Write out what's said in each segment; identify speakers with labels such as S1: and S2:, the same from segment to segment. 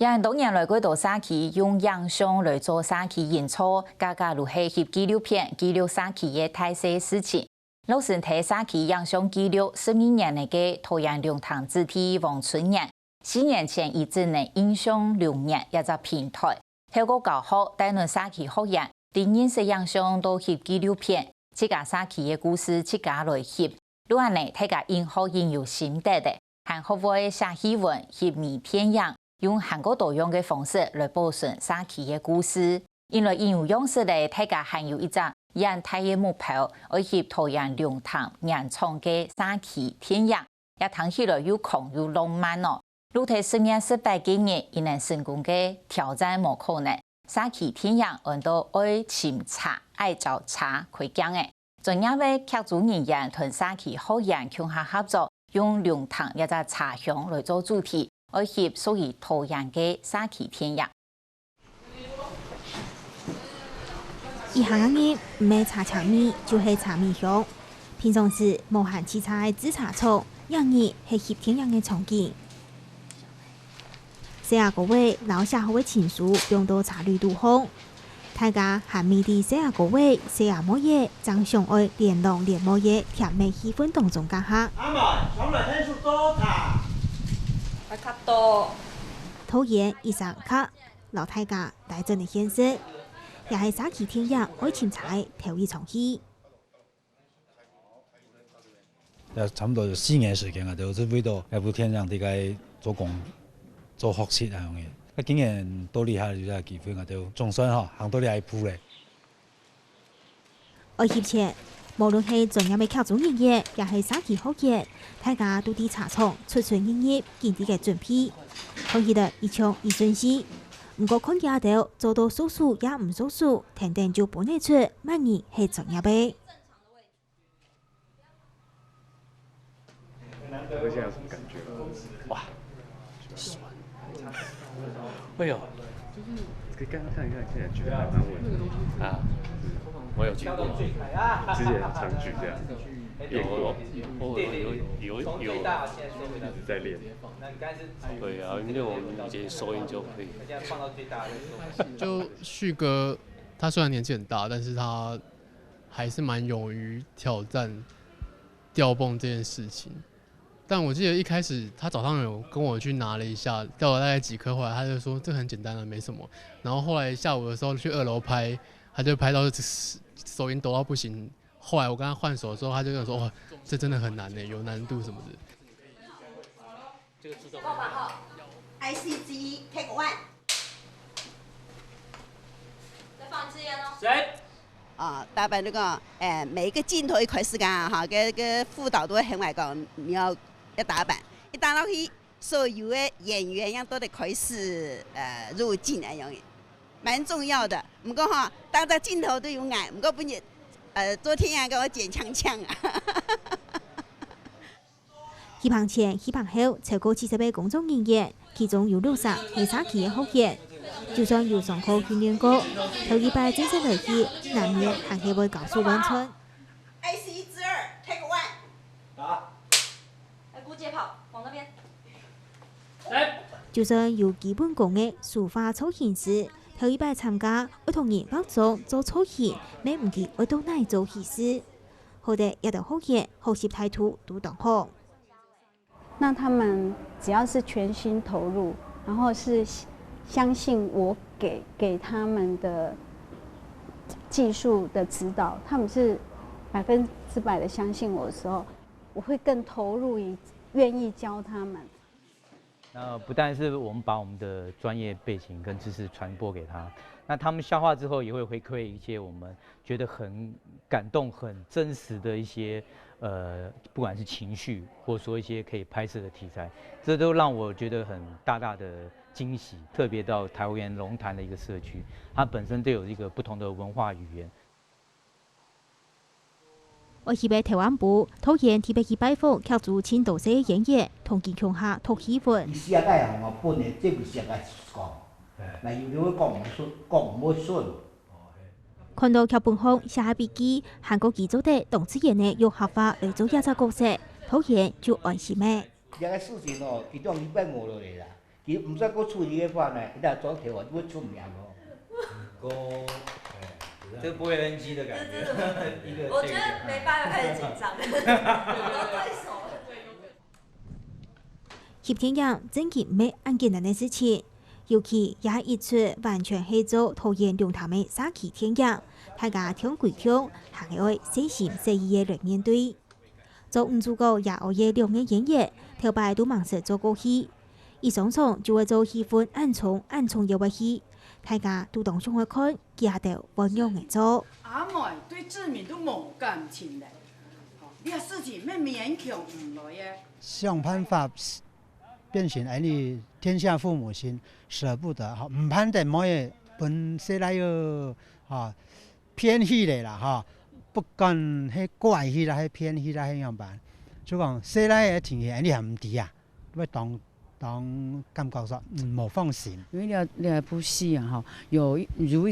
S1: 因多年来，几道沙期用影像来做沙期演出，家家如系翕纪录片记录沙期嘅大小事情。老师睇沙期影像记录12年嚟嘅桃园龙潭子弟王春人，4年前一直嚟影像6年一個平台，透過教學帶領沙期學員，對認識影像到翕紀錄片，自家沙期嘅故事自家來翕，如安尼大家應學應有心得嘅，還學會寫戲文、翕迷片樣。用韓國多樣嘅方式來保存沙期嘅故事，因為應有樣式咧，大家還有一個人大嘅目標，要翕桃園龍潭人創嘅沙期天陽，也聽起來又狂又浪漫哦。如睇10年18幾年，亦能成功嘅挑戰無可能。沙期天陽按到愛沁茶、愛找茶開講嘅，專業嘅劇組人員同沙期學員共下合作，用龍潭一個茶鄉來做主題。我翕屬於桃園嘅沙期天陽。
S2: 以下嘅唔係茶茶米，就係茶米香。平常時無限沏茶嘅製茶廠，讓你係翕天陽嘅場景。40個位留下好嘅情書，用到茶綠度紅。大家喺面對40個位，40末嘢將相愛連浪連末嘢甜美氣氛當中加下。
S3: 阿媽，上來聽書多茶。
S4: 較多。
S2: 桃園一上卡，老太家帶進嚟獻色，也係沙期天陽愛沁茶嘅頭一場戲。
S5: 差唔多4年時間啊，就為到一部天陽啲個做工做學習啊樣嘅，竟然多厲害就係機會啊，就總算嚇行到呢一步咧。
S2: 愛翕前。無論係專業嘅劇組人員，也係沙期學員，大家都喺茶廠出出入入，見啲嘅準備，看起來一場一順時。唔過看家頭做到數數也唔數數，停停就搬得出，乜嘢係專業嘅。
S6: 我現在有什麼感覺？哇，就是哎呦，就是剛剛看一看，現在覺得還蠻穩的啊。我有聽過，之前常舉這樣，有一直在練。對啊，因為我們直接收音就可以。
S7: 就旭哥，他雖然年紀很大，但是他還是蠻勇於挑戰吊泵這件事情。但我記得一開始他早上有跟我去拿了一下，吊了大概幾顆，後來他就說這很簡單啊，沒什麼。然後後來下午的時候去2樓拍，他就拍到手音抖到不行。後來我跟他換手的時候，他就跟我說：“哇，這真的很難呢，有難度什麼的。”
S4: 這個自動。報號 ICG Take One。再放一支煙哦。誰？
S8: 大概那個每一個鏡頭一塊時間哈，個輔導都會很外講，你要一打板，一打落去，所有的演員樣都得開始入鏡嚟樣嘅，蠻重要的。唔過哈，當個鏡頭都有眼，唔過本日昨天啊，給我剪槍槍啊。
S2: 翕棚前、翕棚後，超過70位工作人員，其中有60係沙期嘅學員。就算有上課訓練過，頭一擺正式來翕，難免還係會搞出彎寸。
S4: IC 之2 Take One。打。來姑姐跑，往那邊。
S2: 就算有基本功嘅書法操形師，頭一擺參加，會同人包裝做操形，咩唔記會到哪做意思。好的，一道學員學習態度都當好。
S9: 那他們只要是全心投入，然後是相信我給他們的技術的指導，他們是100%的相信我的時候，我會更投入，願意教他們。
S10: 那不但是我們把我們的專業背景跟知識傳播給他，那他們消化之後也會回饋一些我們覺得很感動、很真實的一些不管是情緒，或者說一些可以拍攝的題材，這都讓我覺得很大的驚喜。特別到桃園龍潭的一個社區，它本身都有一個不同的文化語言。
S2: 我翕嘅台灣部，桃園特別去拜訪劇組青島社嘅演員，同佢共下讀戲文。
S3: 世界係我本嚟即係世界講，嗱要你講唔好順。
S2: 看到劇本後寫下筆記，韓國劇組的同志演員用合法嚟做一隻角色，桃園就安心咩？
S3: 一個事情哦，佢當你擺我落嚟啦，其实唔使搁处理个法呢，伊来做条我出名
S10: 哦。这不会 NG 的感觉。
S4: 我觉得没办法开始紧张，有对手了。
S2: 翕天影真嘅唔係咁簡單嘅事情，尤其也一出完全係做拖延兩頭嘅沙期天影，大家聽歸聽，還係愛細心細意嘅來面對。做唔足夠也熬夜2年演嘢，頭擺都忙實做過戲，一上場就會做喜歡暗衝嘅話戲。大家都當上去看，記下條溫柔嘅做。
S11: 阿妹對志明都冇感情嘞，呢個事情咩勉強唔來嘅。
S12: 想辦法變成安尼天下父母心，捨不得哈，唔盼得冇嘢本細來個哈偏戲嚟啦哈，不管係怪戲啦，係偏戲啦，係樣辦，就講細來嘅情形安尼係唔對啊，要當感覺說冇放心。
S13: 因為呢部戲啊，哈，有一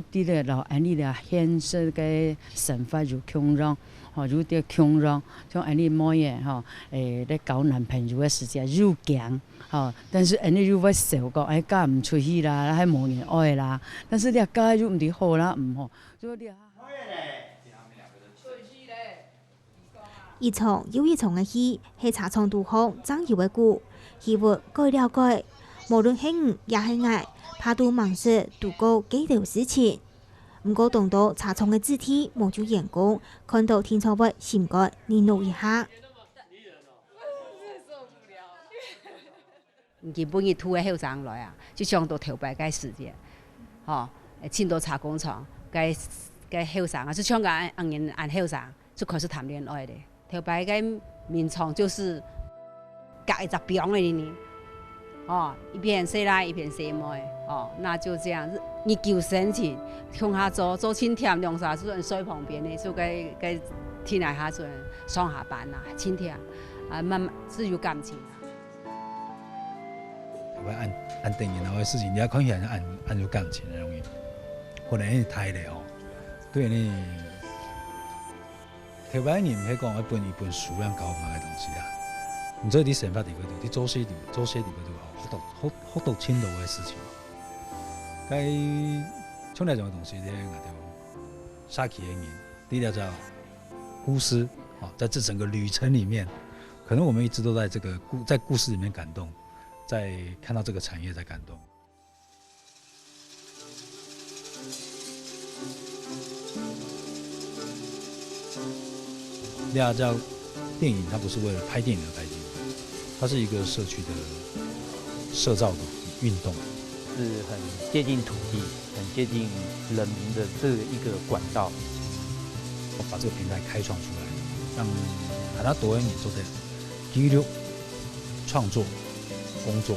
S13: 啲咧，然後安尼咧顯示嘅神法就強讓，哈，有啲強讓，像安尼冇嘢哈，咧搞男朋友嘅時間又強，哈，但是安尼又會受講，哎，嫁唔出去啦，還冇人愛啦，但是你嫁又唔啲好啦，唔好，所以你。
S2: 一場又一場嘅戲，係茶廠杜康爭耀嘅故，戲活改了改，無論係唔也係捱，怕都忙時度過幾條事情。唔過當到茶廠嘅肢體無做員工，看到天窗外心肝念怒一下。
S14: 基本伊土嘅後生來啊，就上到頭擺個時間，吼，進到茶工廠，個後生啊，就像個按後生就開始談戀愛的。頭擺個面床就是隔一隻병嘅呢，哦，一邊細奶一邊細妹，哦，那就這樣，你求生錢向下做輕甜兩三陣水旁邊的，就該天來下陣上下班啦，輕甜，啊，慢慢是有感情。
S5: 按電影的事情，你要看起來按有感情的容易，可能係睇的哦，對你。頭擺人唔係講一本書咁搞法嘅東西啊，唔知啲想法點嗰度，啲做些點嗰度，好到千度嘅事情。該像那種嘅東西咧，我哋沙琪嘅人，第二叫故事啊，在這整個旅程裡面，可能我們一直都在故事裡面感動，在看到這個產業在感動。第二叫電影，它不是為了拍電影而拍電影，它是一個社區的社造的運動，
S10: 是很接近土地、很接近人民的這一個管道，
S5: 把這個平台開創出來，讓很多人做的記錄、創作、工作。